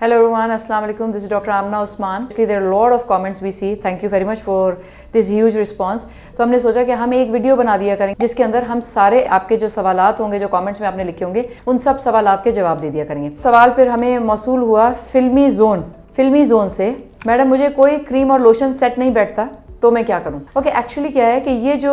Hello everyone, Assalamu alaikum. This is Dr. Amna Usman. Actually, there are a lot of comments we see. Thank you very much for this huge response. तो हमने सोचा कि हम एक video बना दिया करेंगे जिसके अंदर हम सारे आपके जो सवालात होंगे, जो कमेंट्स में आपने लिखे होंगे, उन सब सवालात के जवाब दे दिया करेंगे। सवाल फिर हमें मौसूल हुआ फिल्मी जोन से, मैडम मुझे कोई क्रीम और लोशन सेट नहीं बैठता तो मैं क्या करूं? ओके, एक्चुअली क्या है कि ये जो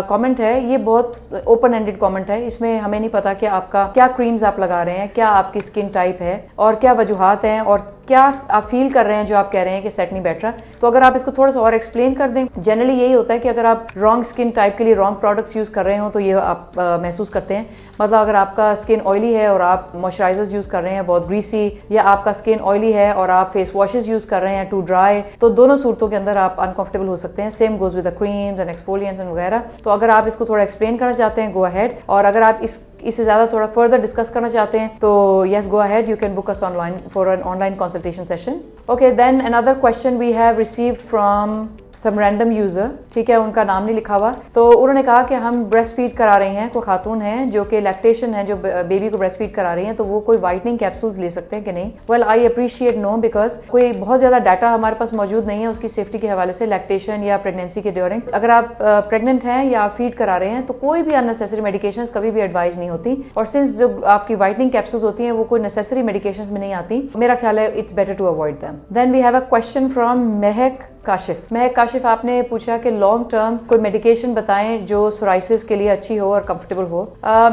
कमेंट है ये बहुत ओपन एंडेड कमेंट है। इसमें हमें नहीं पता कि आपका क्या क्रीम्स आप लगा रहे हैं, क्या आपकी स्किन टाइप है और क्या वजूहात हैं और क्या आप फील कर रहे हैं जो आप कह रहे हैं कि सेट नहीं बैठ रहा। तो अगर आप इसको थोड़ा सा और एक्सप्लेन कर दें। जनरली यही होता है कि अगर आप रॉन्ग स्किन टाइप के लिए रॉन्ग प्रोडक्ट्स यूज कर रहे हो तो ये आप महसूस करते हैं। मतलब अगर आपका स्किन ऑयली है और आप मॉइस्चराइजर्स यूज कर रहे हैं बहुत ग्रीसी, या आपका स्किन ऑयली है और आप फेस वॉशेस यूज कर रहे हैं टू ड्राई, तो दोनों सूरतों के अंदर आप अनकंफर्टेबल हो सकते हैं। Same goes with the creams and exfoliants and वगैरह। तो अगर आप इसको थोड़ा एक्सप्लेन करना चाहते हैं, गो अहेड। और अगर आप इससे ज्यादा थोड़ा फर्दर डिस्कस करना चाहते हैं तो yes, go ahead, you can book us online for an online consultation session. Okay, then another question we have received from some random user, ठीक है, उनका नाम नहीं लिखा हुआ। तो उन्होंने कहा कि हम ब्रेस्ट फीड करा रही हैं, कोई खातून है जो कि लैक्टेशन है, जो बेबी को ब्रेस्ट फीड करा रही हैं, तो वो कोई वाइटनिंग कैप्सूल्स ले सकते हैं कि नहीं। Well, I appreciate no, because कोई बहुत ज्यादा डाटा हमारे पास मौजूद नहीं है उसकी सेफ्टी के हवाले से लैक्टेशन या प्रेगनेंसी के ड्यूरिंग। अगर आप प्रेग्नेंट हैं या आप फीड करा रहे हैं तो कोई भी अननेसेसरी मेडिकेशंस कभी भी एडवाइज नहीं होती। और सिंस जो आपकी वाइटनिंग कैप्सूल्स होती हैं वो कोई नेसेसरी मेडिकेशंस में नहीं आती, मेरा ख्याल है it's better to avoid them. Then we have a question from Mehak Kashif, आपने पूछा कि लॉन्ग टर्म कोई मेडिकेशन बताएं जो सोराइसिस के लिए अच्छी हो और कंफर्टेबल हो।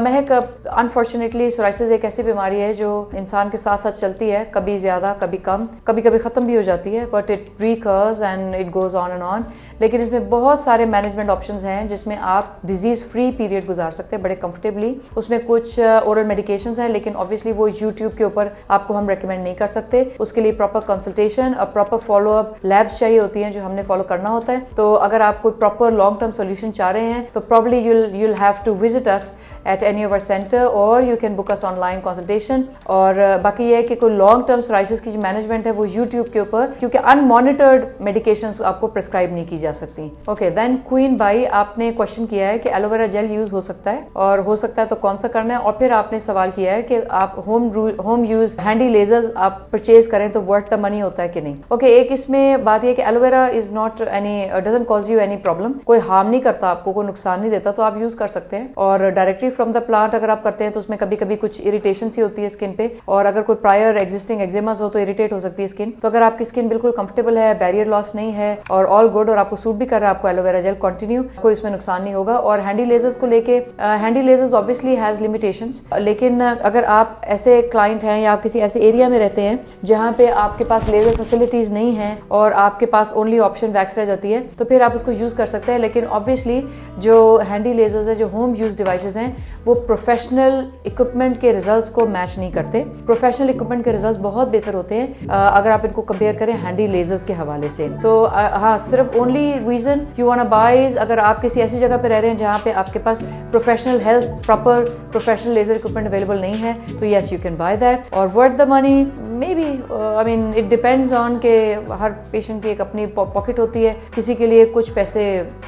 महक, अनफॉर्चुनेटली सोराइसिस एक ऐसी बीमारी है जो इंसान के साथ साथ चलती है, कभी ज्यादा कभी कम, कभी कभी खत्म भी हो जाती है, but it recurs and it goes on and on. लेकिन इसमें बहुत सारे मैनेजमेंट ऑप्शंस हैं जिसमें आप डिजीज फ्री पीरियड गुजार सकते हैं बड़े कंफर्टेबली। उसमें कुछ ओरल मेडिकेशंस हैं, लेकिन ऑब्वियसली वो यूट्यूब के ऊपर आपको हम रेकमेंड नहीं कर सकते। उसके लिए प्रॉपर कंसल्टेशन और प्रॉपर फॉलोअप लैब्स चाहिए होती हैं जो हमने फॉलो करना होता है। तो अगर आप कोई प्रॉपर लॉन्ग टर्म सोल्यूशन चाह रहे हैं तो probably you'll have to visit us at any of our center or you can book us online consultation। और बाकी ये है कि कोई लॉन्ग टर्म सोराइसिस की जो मैनेजमेंट है वो यूट्यूब के ऊपर, क्योंकि अनमॉनिटर्ड मेडिकेशंस आपको प्रिस्क्राइब नहीं की जा सकती। ओके, देन क्वीन भाई, आपने क्वेश्चन किया है कि एलोवेरा जेल यूज हो सकता है और हो सकता है तो कौन सा करना है। और फिर आपने सवाल किया है कि आप होम यूज हैंडी लेजर्स आप परचेज करें तो वर्थ द मनी होता है कि नहीं। ओके, एक इसमें बात यह कि aloe vera is not doesn't cause you any problem, कोई हार्म नहीं करता आपको, कोई नुकसान नहीं देता, तो आप यूज कर सकते हैं। और डायरेक्टली फ्रॉम द प्लांट अगर आप करते हैं तो उसमें कभी कभी कुछ इरिटेशन सी होती है स्किन पे, और अगर कोई प्रायर एग्जिस्टिंग एक्जेमास हो तो इरिटेट हो सकती है स्किन। तो अगर आपकी स्किन बिल्कुल कंफर्टेबल है, बैरियर लॉस नहीं है और ऑल गुड और आपको सूट भी कर रहा है, आपको एलोवेरा जेल कंटिन्यू, कोई इसमें नुकसान नहीं होगा। और हैंडी लेजर्स को लेके, handy lasers obviously has limitations, लेकिन अगर आप ऐसे क्लाइंट हैं या आप किसी ऐसे एरिया में रहते हैं जहाँ पे आपके पास लेजर फैसिलिटीज नहीं है और आपके पास ओनली ऑप्शन वैक्स रह जाती है, तो फिर आप उसको यूज कर सकते हैं। लेकिन ऑब्वियसली जो हैंडी लेजर्स है, जो होम यूज डिवाइसेस हैं, वो प्रोफेशनल इक्विपमेंट के रिजल्ट्स को मैच नहीं करते। प्रोफेशनल इक्विपमेंट के रिजल्ट्स बहुत बेहतर होते हैं अगर आप इनको कंपेयर करें हैंडी लेजर्स के हवाले से। तो हाँ, सिर्फ only reason you want to buy, अगर आप किसी ऐसी जगह पे रह रहे हैं जहाँ पे आपके पास professional health proper professional laser equipment available नहीं है, तो yes, you can buy that. और worth the money may be, I mean it depends on के हर पेशेंट की एक अपनी पॉकेट होती है। किसी के लिए कुछ पैसे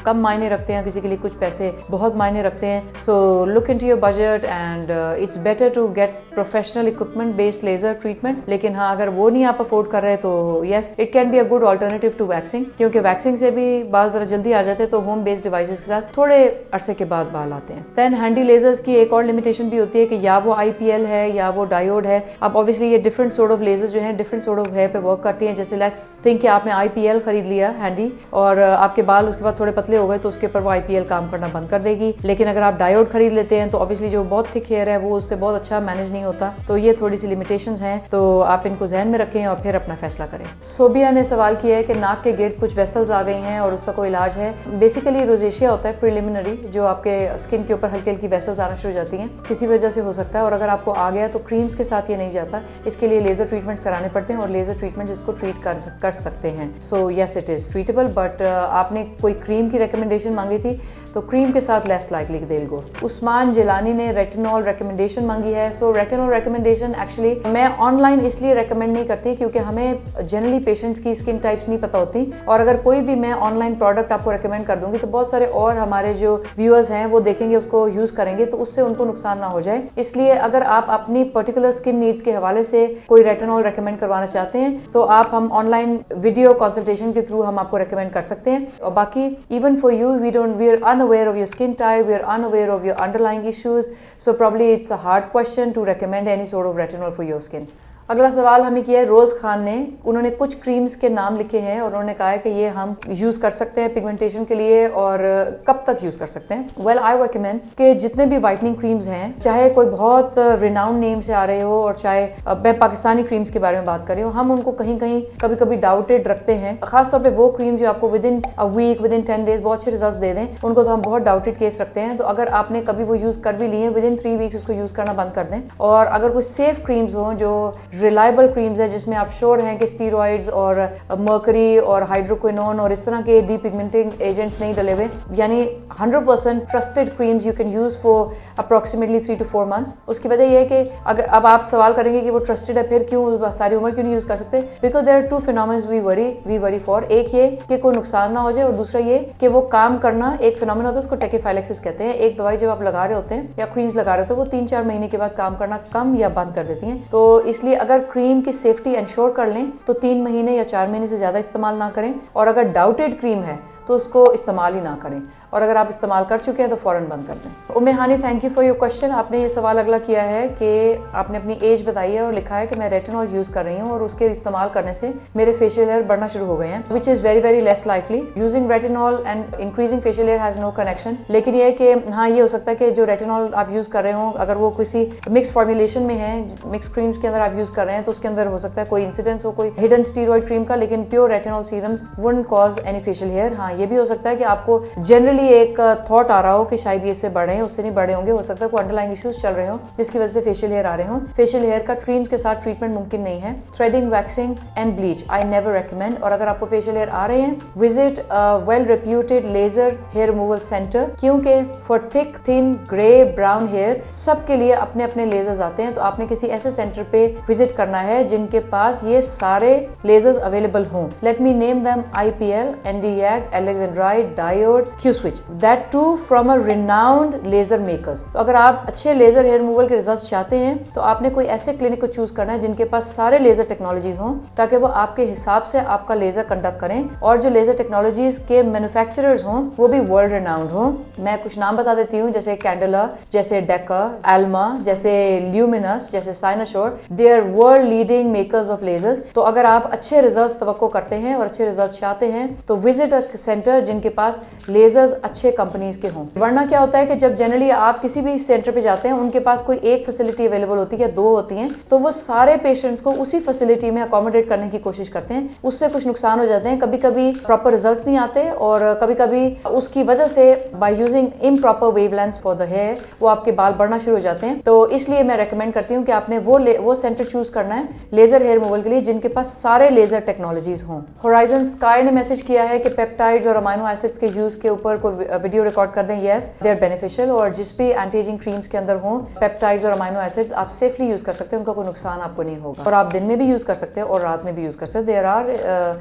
कम मायने रखते हैं, किसी के लिए कुछ पैसे बहुत मायने रखते हैं। So look into your budget and it's better to get professional equipment based laser treatment. लेकिन हाँ, अगर वो नहीं आप अफोर्ड कर रहे तो yes, it can be a good alternative to waxing, क्योंकि वैक्सिंग से भी बाल जरा जल्दी आ जाते हैं, तो होम बेस्ड डिवाइसेस के साथ थोड़े अरसे के बाद बाल आते हैं। देन हैंडी लेजर्स की एक और लिमिटेशन भी होती है कि या वो IPL है या वो डायोड है। अब ऑब्वियसली ये डिफरेंट सोर्ट ऑफ लेजर्स जो है डिफरेंट सोर्ट ऑफ हेयर पे वर्क करती हैं। जैसे लेट्स थिंक कि आपने IPL खरीद लिया हैंडी और आपके बाल उसके बाद थोड़े पतले हो गए तो उसके ऊपर वो IPL काम करना बंद कर देगी। लेकिन अगर आप डायोड खरीद लेते हैं तो ऑब्वियसली जो बहुत थिक हेयर है वो उससे बहुत अच्छा मैनेज नहीं होता। तो ये थोड़ी सी लिमिटेशंस हैं, तो आप इनको ध्यान में रखें और फिर अपना फैसला करें। सोबिया ने सवाल किया है कि नाक के गिर्द कुछ वेसल्स आ गई हैं और उसका कोई इलाज है। बेसिकली रोजेशिया होता है प्रिलिमिनरी, जो आपके स्किन के ऊपर हल्की हल्की वेसल्स आना शुरू हो जाती हैं, किसी वजह से हो सकता है। और अगर आपको आ गया तो क्रीम्स के साथ ये नहीं जाता, इसके लिए लेजर ट्रीटमेंट्स कराने पड़ते हैं और लेजर ट्रीटमेंट इसको ट्रीट कर सकते हैं। So yes, it is treatable, but आपने कोई क्रीम की रिकमेंडेशन मांगी थी, तो क्रीम के साथ less likely they'll go। Usman Jilani ने रेटिनॉल रिकमेंडेशन मांगी है। सो रेटिनॉल रिकमेंडेशन एक्चुअली मैं ऑनलाइन इसलिए रेकमेंड नहीं करती क्योंकि हमें जनरली पेशेंट्स की स्किन टाइप्स नहीं पता होती, और अगर कोई भी मैं ऑनलाइन प्रोडक्ट आपको रेकमेंड कर दूंगी तो बहुत सारे और हमारे जो व्यूअर्स हैं वो देखेंगे, उसको यूज करेंगे, तो उससे उनको नुकसान ना हो जाए। इसलिए अगर आप अपनी पर्टिकुलर स्किन नीड्स के हवाले से कोई रेटिनॉल रेकमेंड करवाना चाहते हैं तो हम ऑनलाइन वीडियो कंसल्टेशन के थ्रू हम आपको रेकमेंड कर सकते हैं। और बाकी even for you we are unaware of your skin type, we are unaware of your underlying issues, so probably it's a hard question to recommend any sort of retinol for your skin. अगला सवाल हमें किया है रोज खान ने। उन्होंने कुछ creams के नाम लिखे हैं और उन्होंने कहा है कि ये हम यूज कर सकते हैं पिगमेंटेशन के लिए और कब तक यूज कर सकते हैं। वेल आई रिकमेंड कि जितने भी वाइटनिंग क्रीम्स हैं, चाहे कोई बहुत रिनाउंड नेम से आ रहे हो और चाहे मैं पाकिस्तानी क्रीम्स के बारे में बात कर रही हूँ, हम उनको कहीं कहीं कभी कभी डाउटेड रखते हैं। खासतौर पर वो क्रीम जो आपको within a week, within 10 days बहुत अच्छे रिजल्ट दे दें, उनको तो हम बहुत डाउटेड केस रखते हैं। तो अगर आपने कभी वो यूज कर भी लिए विद इन 3 वीक्स उसको यूज करना बंद कर दें। और अगर कोई सेफ क्रीम्स हो जो रिलायबल क्रीम्स है जिसमें आप श्योर हैं कि स्टीरॉइड्स और मर्करी और हाइड्रोक्विनोन और इस तरह के डीपिगमेंटिंग एजेंट्स नहीं डले हुए, यानी 100% trusted creams you can use for approximately 3 to 4 months। उसकी वजह यह है कि अगर अब आप सवाल करेंगे कि वो ट्रस्टेड है फिर क्यों सारी उम्र क्यों नहीं यूज कर सकते, because there are 2 phenomena we worry for. एक ये कि कोई नुकसान ना हो जाए और दूसरा ये कि वो काम करना एक फिनोमेना होता है, उसको टेकिफाइलेक्सिस कहते हैं। एक दवाई जब आप लगा रहे होते हैं या क्रीम्स लगा रहे होते हैं वो 3-4 महीने के बाद काम करना कम या बंद कर देती हैं। तो इसलिए अगर क्रीम की सेफ्टी इंश्योर कर लें तो 3 महीने या 4 महीने से ज्यादा इस्तेमाल ना करें, और अगर डाउटेड क्रीम है तो उसको इस्तेमाल ही ना करें, और अगर आप इस्तेमाल कर चुके हैं तो फौरन बंद कर दें। Umme Hani, thank you for your question. आपने ये सवाल अगला किया है कि आपने अपनी एज बताई है और लिखा है कि मैं रेटिनॉल यूज कर रही हूँ और उसके इस्तेमाल करने से मेरे फेशियल हेयर बढ़ना शुरू हो गए हैं, which is very very less likely. Using retinol and increasing facial hair has no connection. लेकिन ये है कि हाँ, ये हो सकता है कि जो रेटिनॉल आप यूज कर रहे हो अगर वो किसी मिक्स फॉर्मुलेशन में है, मिक्स क्रीम्स के अंदर आप यूज कर रहे हैं, तो उसके अंदर हो सकता है कोई इंसिडेंस हो कोई हिडन स्टीरॉइड क्रीम का, लेकिन pure retinol serums wouldn't cause any facial hair. हाँ, ये भी हो सकता है कि आपको जनरली एक थॉट आ रहा हो कि शायद ये इससे बढ़े हैं, उससे नहीं बढ़े होंगे, हो सकता है कोई अंडरलाइंग इश्यूज चल रहे हो जिसकी वजह से फेशियल हेयर आ रहे हो। फेशियल हेयर का क्रीम्स के साथ ट्रीटमेंट मुमकिन नहीं है। Threading, waxing and bleach I never recommend. और अगर आपको फेशियल हेयर आ रहे हैं, visit well reputed laser hair removal centre, क्योंकि for thick, thin, grey, brown hair सबके लिए अपने अपने लेजर्स आते हैं। तो आपने किसी ऐसे सेंटर पे विजिट करना है जिनके पास ये सारे लेजर्स अवेलेबल हों। Let me name them IPL, Nd:YAG, Alexandrite, Diode, Q-Switch, that too from a renowned laser makers। तो अगर आप अच्छे लेजर हेयर रिमूवल के रिजल्ट्स चाहते हैं तो आपने कोई ऐसे क्लिनिक को चूज करना है जिनके पास सारे लेजर टेक्नोलॉजीज हों, ताकि वो आपके हिसाब से आपका लेजर कंडक्ट करें, और जो लेजर टेक्नोलॉजीज के मैन्युफैक्चरर्स हों वो भी वर्ल्ड रिनाउंड हों। मैं कुछ नाम बता देती हूँ, जैसे कैंडेला, जैसे डेका, एल्मा, जैसे ल्यूमिनस, जैसे Cynosure, they are world leading makers of lasers. तो अगर आप अच्छे रिजल्ट्स तवक्को करते हैं और अच्छे रिजल्ट्स चाहते हैं तो विजिट अ सेंटर जिनके पास लेजर्स अच्छे कंपनीज के हों। वरना क्या होता है कि जब जनरली आप किसी भी सेंटर पे जाते हैं उनके पास कोई एक फैसिलिटी अवेलेबल होती है या 2 होती हैं, तो वो सारे पेशेंट्स को उसी फैसिलिटी में अकोमोडेट करने की कोशिश करते हैं। उससे कुछ नुकसान हो जाते हैं, कभी कभी प्रॉपर रिजल्ट्स नहीं आते और कभी कभी उसकी वजह से by using improper wavelengths for the hair वो आपके बाल बढ़ना शुरू हो जाते हैं। तो इसलिए मैं रेकमेंड करती हूँ कि आपने वो सेंटर चूज करना है लेजर हेयर रिमूवल के लिए जिनके पास सारे लेजर टेक्नोलॉजीज हों। होराइजन स्काई ने मैसेज किया है कि पेप्टाइड्स और अमाइनो एसिड्स के यूज के ऊपर कोई वीडियो रिकॉर्ड कर दें। यस, दे आर बेनिफिशियल, और जिस भी एंटी एजिंग क्रीम्स के अंदर हों पेप्टाइड्स और अमाइनो एसिड्स आप सेफली यूज कर सकते हैं, उनका कोई नुकसान आपको नहीं होगा, और आप दिन में भी यूज कर सकते हैं और रात में भी यूज कर सकते हैं। There are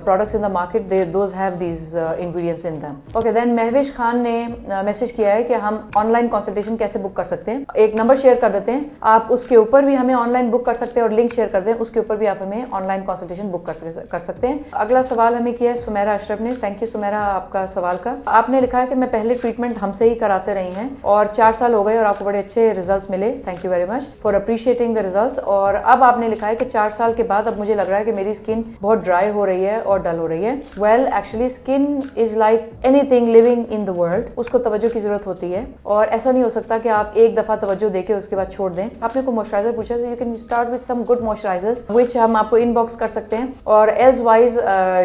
products in the market, those have these ingredients in them. Okay, then Mahvish Khan ने मैसेज किया है कि हम ऑनलाइन कंसल्टेशन कैसे बुक कर सकते हैं। एक नंबर शेयर कर देते हैं, आप उसके ऊपर भी हमें ऑनलाइन बुक कर सकते हैं, और लिंक शेयर कर दें, उसके ऊपर भी आप हमें ऑनलाइन कंसल्टेशन बुक कर सकते हैं। अगला सवाल हमें किया है सुमेरा अशरफ ने। थैंक यू सुमेरा आपका सवाल का। आपने लिखा है कि मैं पहले ट्रीटमेंट हमसे ही कराते रही हैं और 4 साल हो गए और आपको बड़े अच्छे रिजल्ट्स मिले। Thank you very much for appreciating the results. और अब आपने लिखा है कि 4 साल के बाद अब मुझे लग रहा है कि मेरी स्किन बहुत ड्राई हो रही है और डल हो रही है। Well, actually skin is like anything living in the world, उसको तवज्जो की जरूरत होती है, और ऐसा नहीं हो सकता कि आप एक दफा तवज्जो देके उसके बाद छोड़ दें। आपने को मॉइस्चराइजर पूछा, तो you can start with some good moisturisers which हम आपको इनबॉक्स कर सकते हैं, और else wise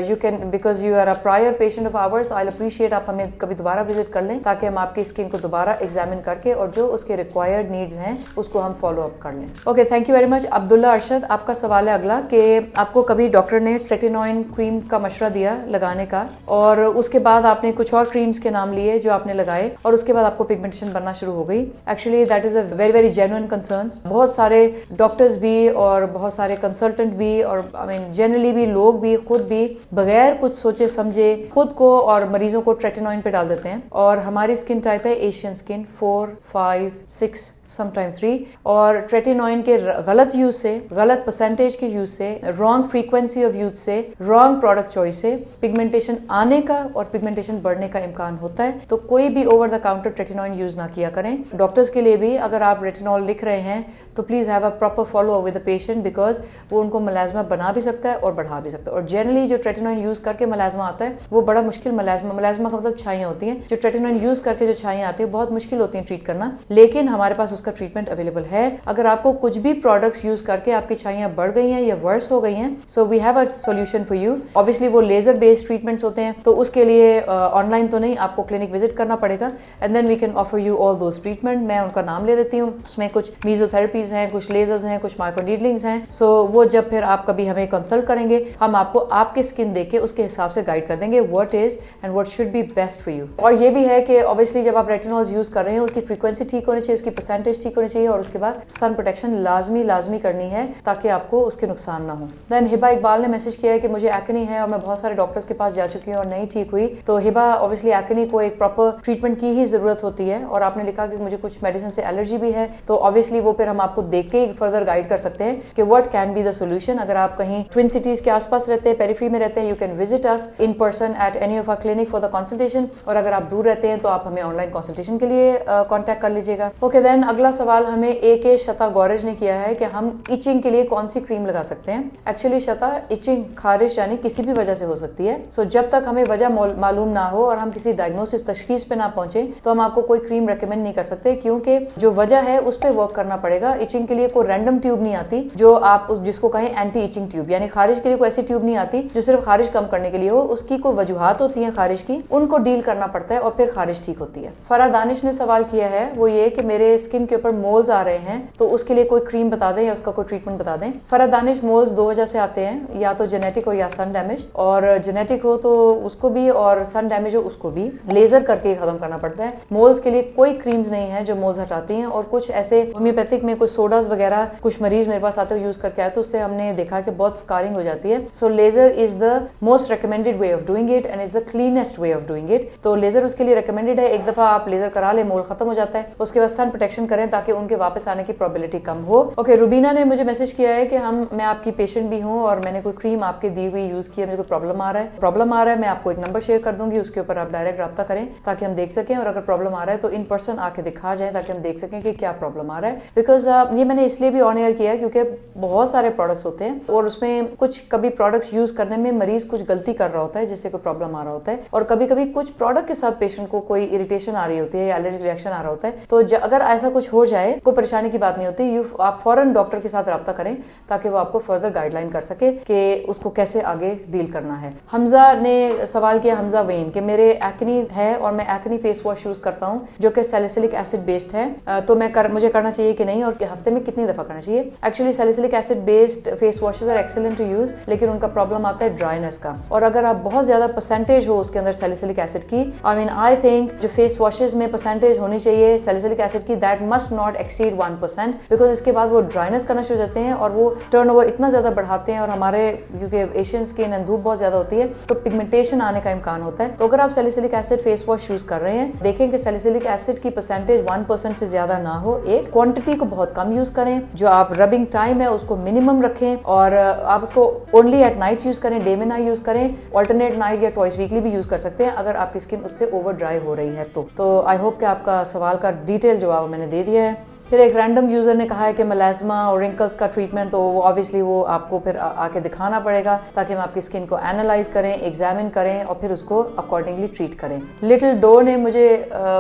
you can, because you are a prior patient of ours, I appreciate आप हमें कभी दोबारा दोबारा विजिट कर लें ताकि हम आपकी स्किन को दोबारा एग्जामिन करके और जो उसके रिक्वायर्ड नीड्स हैं उसको हम फॉलो अप कर लें। Okay, thank you very much. Abdullah Arshad, आपका सवाल है अगला कि आपको कभी डॉक्टर ने ट्रेटिनोइन क्रीम का मशवरा दिया लगाने का और उसके बाद आपने कुछ और क्रीम्स के नाम लिए जो आपने लगाए और उसके बाद आपको पिगमेंटेशन बनना शुरू हो गई। Actually that is a very very genuine concern. बहुत सारे डॉक्टर्स भी और बहुत सारे कंसल्टेंट भी और आई मीन जनरली भी लोग भी खुद भी बगैर कुछ सोचे समझे खुद को और मरीजों को ट्रेटिनोइन पे डाल देते हैं। और हमारी स्किन टाइप है एशियन स्किन 4, 5, 6 समटाइम 3 और ट्रेटिनोइन के गलत यूज से, गलत परसेंटेज के यूज से, रॉन्ग फ्रीक्वेंसी ऑफ यूज से, रॉन्ग प्रोडक्ट चॉइस से पिगमेंटेशन आने का और पिगमेंटेशन बढ़ने का इम्कान होता है। तो कोई भी over the counter tretinoin use ना किया करें। डॉक्टर्स के लिए भी अगर आप रेटिनॉल लिख रहे हैं तो please have a proper follow up with the patient because वो उनको मलाजमा बना भी सकता है और बढ़ा भी सकता है। और जनरली जो ट्रेटिनोइन यूज करके मलाजमा आता है वो बड़ा मुश्किल मलाजमा का मतलब छाइयां होती हैं। जो ट्रेटिनोइन यूज करके जो छाइयां आती है बहुत मुश्किल होती है ट्रीट करना, लेकिन हमारे पास उसका ट्रीटमेंट अवेलेबल है। अगर आपको कुछ भी प्रोडक्ट्स यूज करके आपकी छाइयां बढ़ गई हैं या वर्स हो गई हैं, so we have a solution for you. Obviously वो लेजर बेस्ड ट्रीटमेंट्स होते हैं तो उसके लिए ऑनलाइन तो नहीं, आपको क्लिनिक विजिट करना पड़ेगा and then we can offer you all those treatment. मैं उनका नाम ले देती हूँ। उसमें कुछ मीजोथेरेपीज हैं, कुछ लेजर्स हैं, कुछ माइक्रोनीडलिंग्स हैं। सो वो जब फिर आप कभी हमें कंसल्ट करेंगे हम आपको आपके स्किन देख के उसके हिसाब से गाइड कर देंगे what is and what should be best for you. और ये भी है कि ऑब्वियसली जब आप रेटिनॉल्स यूज कर रहे हैं उसकी फ्रीक्वेंसी ठीक होनी चाहिए, उसकी परसेंटेज ठीक होनी चाहिए और उसके बाद सन प्रोटेक्शन लाजमी करनी है ताकि आपको उसके नुकसान ना हो। देन हिबा इकबाल ने मैसेज किया है कि मुझे एक्ने है और मैं बहुत सारे डॉक्टर्स के पास जा चुकी हूँ और नहीं ठीक हुई। तो हिबा ऑब्वियसली एक्ने को एक प्रॉपर ट्रीटमेंट की ही जरूरत होती है और आपने लिखा कि मुझे कुछ मेडिसिन से एलर्जी भी है तो ऑब्वियसली वो फिर हम आपको देख के फर्दर गाइड कर सकते हैं कि what can be the solution. अगर आप कहीं ट्विन सिटीज के आसपास रहते हैं, पेरिफेरी में रहते हैं, you can visit us in person at any of our clinic for the consultation. और अगर आप दूर रहते हैं तो आप हमें ऑनलाइन कंसल्टेशन के लिए कॉन्टैक्ट कर लीजिएगा। ओके, देन अगला सवाल हमें AK शता गौरज ने किया है कि हम इचिंग के लिए कौन सी क्रीम लगा सकते हैं। एक्चुअली शता इचिंग खारिश यानी किसी भी वजह से हो सकती है। सो जब तक हमें वजह मालूम ना हो और हम किसी डायग्नोसिस तशखीस पे ना पहुंचे तो हम आपको कोई क्रीम रेकमेंड नहीं कर सकते क्योंकि जो वजह है उस पर वर्क करना पड़ेगा। इचिंग के लिए कोई रैंडम ट्यूब नहीं आती जो आप जिसको कहें एंटी इचिंग ट्यूब, यानी खारिश के लिए कोई ऐसी ट्यूब नहीं आती जो सिर्फ खारिश कम करने के लिए हो। उसकी कोई वजूहात होती है खारिश की, उनको डील करना पड़ता है और फिर खारिश ठीक होती है। फरा दानिश ने सवाल किया है वो ये कि मेरे स्किन के ऊपर मोल्स आ रहे हैं तो उसके लिए कोई क्रीम बता दें या उसका कोई ट्रीटमेंट बता दें। फरा दानिश, मोल्स दो वजह से आते हैं, या तो जेनेटिक हो या सन डैमेज। और जेनेटिक हो तो उसको भी और सन डैमेज हो उसको भी लेजर करके खत्म करना पड़ता है। मोल्स के लिए कोई क्रीम्स नहीं है जो मोल्स हटाती हैं और कुछ ऐसे होम्योपैथिक में कुछ सोडास वगैरह कुछ मरीज मेरे पास आते हुए यूज करके आए तो उससे हमने देखा कि बहुत स्कारिंग हो जाती है। So laser is the most recommended way of doing it and is the cleanest way of doing it. तो लेजर उसके लिए रिकमेंडेड है। एक दफा आप लेजर करा ले, मोल खत्म हो जाता है, उसके बाद सन प्रोटेक्शन करें ताकि उनके वापस आने की प्रोबेबिलिटी कम हो। ओके, रुबीना ने मुझे मैसेज किया है कि मैं आपकी पेशेंट भी हूँ और मैंने कोई क्रीम आपके दी हुई यूज की है, मुझे कोई प्रॉब्लम आ रहा है। मैं आपको एक नंबर शेयर कर दूंगी, उसके ऊपर आप डायरेक्ट रब्ता करें ताकि हम देख सकें और अगर प्रॉब्लम आ रहा है तो इन पर्सन आके दिखा जाए ताकि हम देख सकें कि क्या प्रॉब्लम आ रहा है। बिकॉज ये मैंने इसलिए भी ऑन एयर किया है क्योंकि बहुत सारे प्रोडक्ट्स होते हैं और उसमें कुछ कभी प्रोडक्ट्स यूज करने में मरीज कुछ गलती कर रहा होता है जिससे कोई प्रॉब्लम आ रहा होता है और कभी कभी कुछ प्रोडक्ट के साथ पेशेंट को कोई इरिटेशन आ रही होती है या एलर्जिक रिएक्शन आ रहा होता है। तो अगर ऐसा कुछ हो जाए कोई परेशानी की बात नहीं होती, आप फौरन डॉक्टर के साथ रब्ता करें ताकि वो आपको फर्दर गाइडलाइन कर सके कि उसको कैसे आगे डील करना है। हमजा ने सवाल किया, हमजा वेन, कि मेरे एक्नी है और मैं एक्नी फेस वॉश यूज करता हूँ जो कि सैलिसिलिक एसिड बेस्ड है, तो मुझे करना चाहिए कि नहीं और हफ्ते में कितनी दफा करना चाहिए। Actually salicylic acid based face washes are excellent to use, लेकिन उनका प्रॉब्लम आता है ड्राइनेस का। और अगर आप बहुत ज्यादा परसेंटेज हो उसके अंदर सैलिसिलिक एसिड की, आई थिंक जो फेस वॉशेस में परसेंटेज होनी चाहिए सैलिसिलिक एसिड की, that must not exceed 1%, because इसके बाद वो ड्राइनेस करना शुरू हो जाते हैं और वो टर्नओवर इतना ज्यादा बढ़ाते हैं और हमारे क्योंकि एशियन स्किन एंड धूप बहुत ज्यादा होती है तो पिगमेंटेशन आने का इम्कान होता है। तो अगर आप salicylic acid face wash use कर रहे हैं, देखें कि सैलिसिलिक एसिड की परसेंटेज 1% से ज्यादा ना हो। एक क्वांटिटी को बहुत कम यूज करें, जो आप रबिंग टाइम है उसको मिनिमम रखें और आप उसको ओनली एट नाइट यूज करें, डे में ना यूज करें। ऑल्टरनेट नाइट या ट्वाइस वीकली भी यूज कर सकते हैं अगर आपकी स्किन उससे ओवर ड्राई हो रही है तो आई होप कि आपका सवाल का डिटेल जवाब मैंने दे दिया है। फिर एक रैंडम यूजर ने कहा है कि मेलास्मा और रिंकल्स का ट्रीटमेंट, तो ऑब्वियसली वो आपको फिर आके दिखाना पड़ेगा ताकि हम आपकी स्किन को एनालाइज करें, एग्जामिन करें और फिर उसको अकॉर्डिंगली ट्रीट करें। लिटिल डोर ने मुझे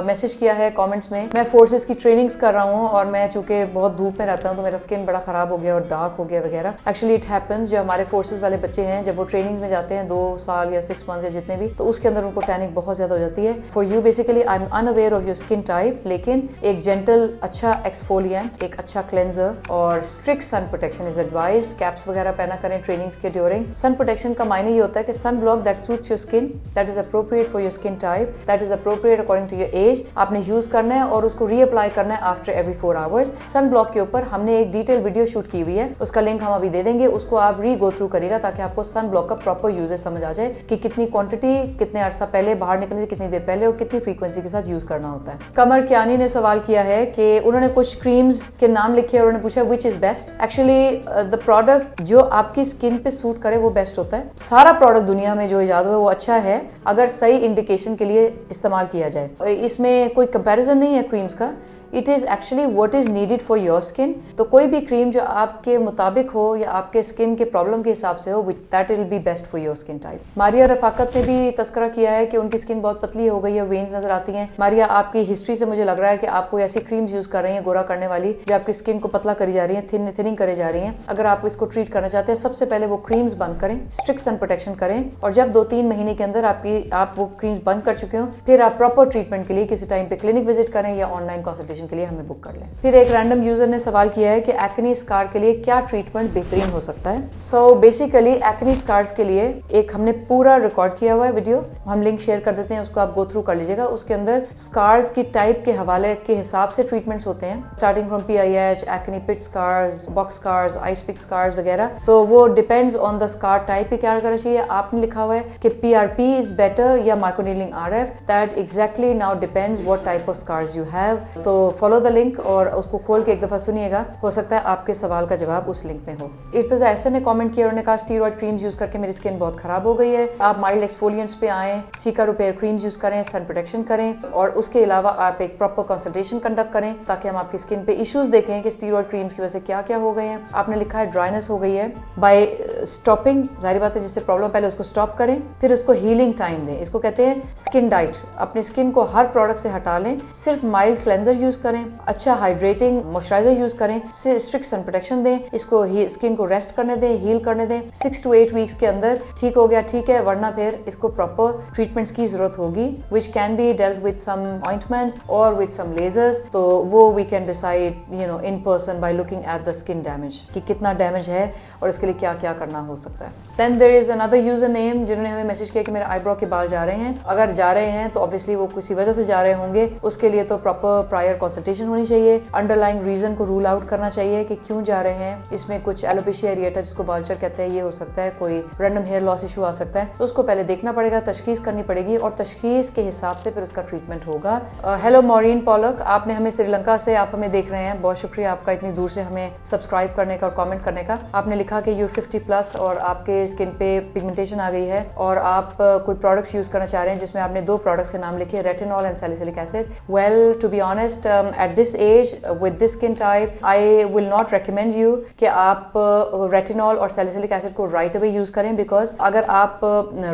मैसेज किया है कमेंट्स में, मैं फोर्सेस की ट्रेनिंग्स कर रहा हूँ और मैं चूंकि बहुत धूप में रहता हूँ तो मेरा स्किन बड़ा खराब हो गया और डार्क हो गया वगैरह। एक्चुअली इट हैपेंस, जो हमारे फोर्सेस वाले बच्चे हैं जब वो ट्रेनिंग्स में जाते हैं 2 साल या 6 मंथ या जितने भी, तो उसके अंदर उनको टैनिंग बहुत ज्यादा हो जाती है। For you basically I am unaware of your skin type, लेकिन एक जेंटल अच्छा एक्सफोलिएंट, एक अच्छा क्लेंजर और strict sun protection is advised. Caps वगैरह पहना करें ट्रेनिंग्स के ड्यूरिंग। सन प्रोटेक्शन का मायने ये होता है कि sun block that suits your skin, that is appropriate for your skin type, that is appropriate according to your age, आपने यूज करना है और उसको रीअप्लाई करना है after every 4 hours. Sun block के ऊपर हमने एक डिटेल वीडियो शूट की हुई है, उसका लिंक हम अभी दे देंगे, उसको आप री गो थ्रू करिएगा ताकि आपको सन ब्लॉक का प्रॉपर यूजेज समझ आ जाए कि कितनी क्वांटिटी, कितने अरसा पहले, बाहर निकलने से कितनी देर पहले और कितनी फ्रीक्वेंसी के साथ यूज करना होता है। कमर कियानी ने सवाल किया है कि उन्होंने कुछ क्रीम्स के नाम लिखे और उन्होंने पूछा which is best. Actually the product जो आपकी स्किन पे सूट करे वो बेस्ट होता है। सारा प्रोडक्ट दुनिया में जो इजाद हुआ है वो अच्छा है अगर सही इंडिकेशन के लिए इस्तेमाल किया जाए। इसमें कोई कंपैरिजन नहीं है क्रीम्स का, it is actually what is needed for your skin. तो कोई भी क्रीम जो आपके मुताबिक हो या आपके स्किन के प्रॉब्लम के हिसाब से हो, that will be best for your skin type. Maria Rafaqat ने भी तस्करा किया है कि उनकी स्किन बहुत पतली हो गई है, वेन्स नजर आती हैं। मारिया, आपकी हिस्ट्री से मुझे लग रहा है कि आप कोई ऐसी क्रीम्स यूज कर रही हैं गोरा करने वाली जो आपकी स्किन को पतला करी जा रही है, थिनिंग करे जा रही है। अगर आप इसको ट्रीट करना चाहते हैं, सबसे पहले वो क्रीम्स बंद करें, स्ट्रिक्ट सन प्रोटेक्शन करें और जब 2-3 महीने के अंदर आप वो क्रीम्स बंद कर चुके हो, फिर आप प्रॉपर ट्रीटमेंट के लिए किसी टाइम पे क्लिनिक विजिट करें या ऑनलाइन कंसल्टेशन के लिए हमें बुक कर लें। फिर एक रैंडम यूजर ने सवाल किया है कि एक्ने स्कार के लिए क्या ट्रीटमेंट बेहतरीन हो सकता है। सो बेसिकली एक्ने स्कार्स के लिए एक हमने पूरा रिकॉर्ड किया हुआ है वीडियो, हम लिंक शेयर कर देते हैं, उसको आप गो थ्रू कर लीजिएगा। उसके अंदर स्कार्स की टाइप के हवाले के हिसाब से ट्रीटमेंट्स होते हैं, starting from PIH, acne pit scars, box scars, ice pick scars वगैरह। तो वो depends on the scar type पे क्या करना चाहिए। आपने लिखा हुआ है कि PRP इज बेटर या microneedling RF, that exactly now depends what type of scars you have. तो फॉलो द लिंक और उसको खोल के एक दफा सुनिएगा, हो सकता है आपके सवाल का जवाब उस लिंक में हो। इर्तजा ऐसे ने कमेंट किया, उन्होंने कहा स्टीरॉयड क्रीम्स यूज करके मेरी स्किन बहुत खराब हो गई है, आप माइल्ड एक्सफोलिएंट्स पे आएं, सीका रिपेयर क्रीम्स यूज करें, सन प्रोटेक्शन करें और उसके अलावा आप एक प्रॉपर कंसल्टेशन कंडक्ट करें ताकि हम आपकी स्किन पे इश्यूज देखें कि स्टीरॉयड क्रीम्स की वजह से क्या क्या हो गए हैं। आपने लिखा है ड्राइनेस हो गई है, बाय स्टॉपिंग, जाहिर बात है जिससे प्रॉब्लम पहले उसको स्टॉप करें, फिर उसको हीलिंग टाइम दें। इसको कहते हैं स्किन डाइट। अपनी स्किन को हर प्रोडक्ट से हटा लें, सिर्फ माइल्ड क्लेंजर यूज करें, अच्छा हाइड्रेटिंग मॉइस्चराइजर यूज करें, स्ट्रिक्ट सन प्रोटेक्शन दें, इसको स्किन को रेस्ट करने दें, हील करने दें। 6 to 8 वीक्स के अंदर ठीक हो गया ठीक है, वरना फिर इसको प्रॉपर ट्रीटमेंट्स की जरूरत होगी which can be dealt with some ointments और विद सम लेजर्स। तो वो we can decide in person by looking at the skin damage कि कितना डैमेज है और इसके लिए क्या क्या करना हो सकता है। Then there is another user name जिन्होंने हमें मैसेज किया कि मेरे आईब्रो के बाल जा रहे हैं। अगर जा रहे हैं तो ऑब्वियसली वो किसी वजह से जा रहे होंगे, उसके लिए तो प्रॉपर प्रायर कंसल्टेशन होनी चाहिए, अंडरलाइंग रीजन को रूल आउट करना चाहिए कि क्यों जा रहे हैं। इसमें कुछ एलोपेशिया एरिएटा जिसको बालचर कहते हैं ये हो सकता है, कोई रैंडम हेयर लॉस इशू आ सकता है, तो उसको पहले देखना पड़ेगा, तशखीस करनी पड़ेगी और तशखीस के हिसाब से फिर उसका ट्रीटमेंट होगा। हेलो मॉरीन पॉलक, आपने हमें श्रीलंका से आप हमें देख रहे हैं, बहुत शुक्रिया आपका इतनी दूर से हमें सब्सक्राइब करने का और कमेंट करने का। आपने लिखा कि यू 50+ और आपके स्किन पे पिगमेंटेशन आ गई है और आप कोई प्रोडक्ट्स यूज करना चाह रहे हैं जिसमें आपने 2 प्रोडक्ट्स के नाम लिखे, retinol and salicylic acid. Well to be honest at this age with this skin type I will not recommend you कि आप रेटिनॉल और सैलिसिलिक एसिड को राइट अवे यूज करें, बिकॉज अगर आप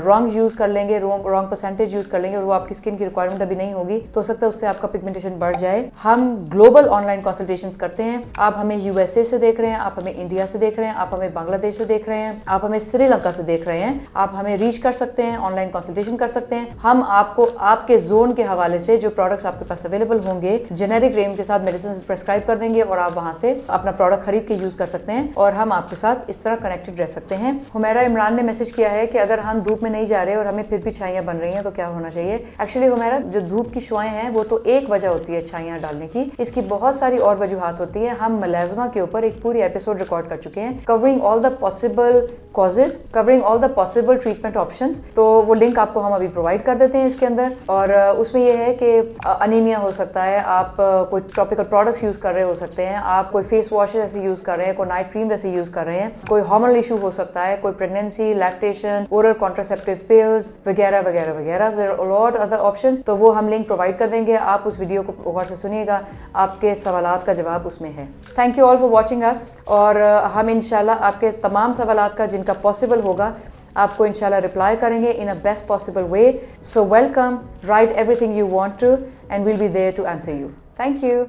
रॉन्ग यूज कर लेंगे, रॉन्ग परसेंटेज यूज कर लेंगे और वो आपकी स्किन की रिक्वायरमेंट अभी नहीं होगी तो हो सकता है उससे आपका पिगमेंटेशन बढ़ जाए। हम ग्लोबल ऑनलाइन कंसल्टेशंस करते हैं, आप हमें USA से देख रहे हैं, आप हमें इंडिया से देख रहे हैं, आप हमें बांग्लादेश से देख रहे हैं, आप हमें श्रीलंका से देख रहे हैं, आप हमें रीच कर सकते हैं, ऑनलाइन कंसल्टेशन कर सकते हैं। हम आपको आपके जोन के हवाले से जो प्रोडक्ट्स आपके पास अवेलेबल होंगे जेनेरिक रेंज के साथ मेडिसिन प्रेस्क्राइब कर देंगे और आप वहां से अपना प्रोडक्ट खरीद के यूज कर सकते हैं और हम आपके साथ इस तरह कनेक्टेड रह सकते हैं। हुमैरा इमरान ने मैसेज किया है कि अगर हम धूप में नहीं जा रहे और हमें फिर भी छाइयां बन रही हैं तो क्या होना चाहिए। एक्चुअली हुमैरा, जो धूप की शुआएं हैं वो तो एक वजह होती है छाइयां डालने की, इसकी बहुत सारी और वजूहात होती है। हम मलेज़मा के ऊपर एक पूरी एपिसोड रिकॉर्ड कर चुके हैं covering all the possible causes, covering all the possible treatment options, तो वो लिंक आपको हम अभी प्रोवाइड कर देते हैं इसके अंदर। और उसमें यह है कि अनीमिया हो सकता है, आप कोई टॉपिकल प्रोडक्ट्स यूज़ कर रहे हो सकते हैं, आप कोई फेस वॉश ऐसे यूज़ कर रहे हैं, कोई नाइट क्रीम जैसे यूज़ कर रहे हैं, कोई हार्मोनल इशू हो सकता है, कोई pregnancy, lactation, oral contraceptive pills वगैरह वगैरह वगैरह, there are lot other options. तो वो हम लिंक प्रोवाइड कर देंगे, आप उस वीडियो को गौर से सुनिएगा, आपके सवालात का जवाब उसमें है। Thank you all for watching us, और हम इंशाल्लाह आपके तमाम सवालात का जिनका पॉसिबल होगा आपको इंशाल्लाह रिप्लाई करेंगे in a best possible way. So welcome, write everything you want to and will be there to answer you. Thank you.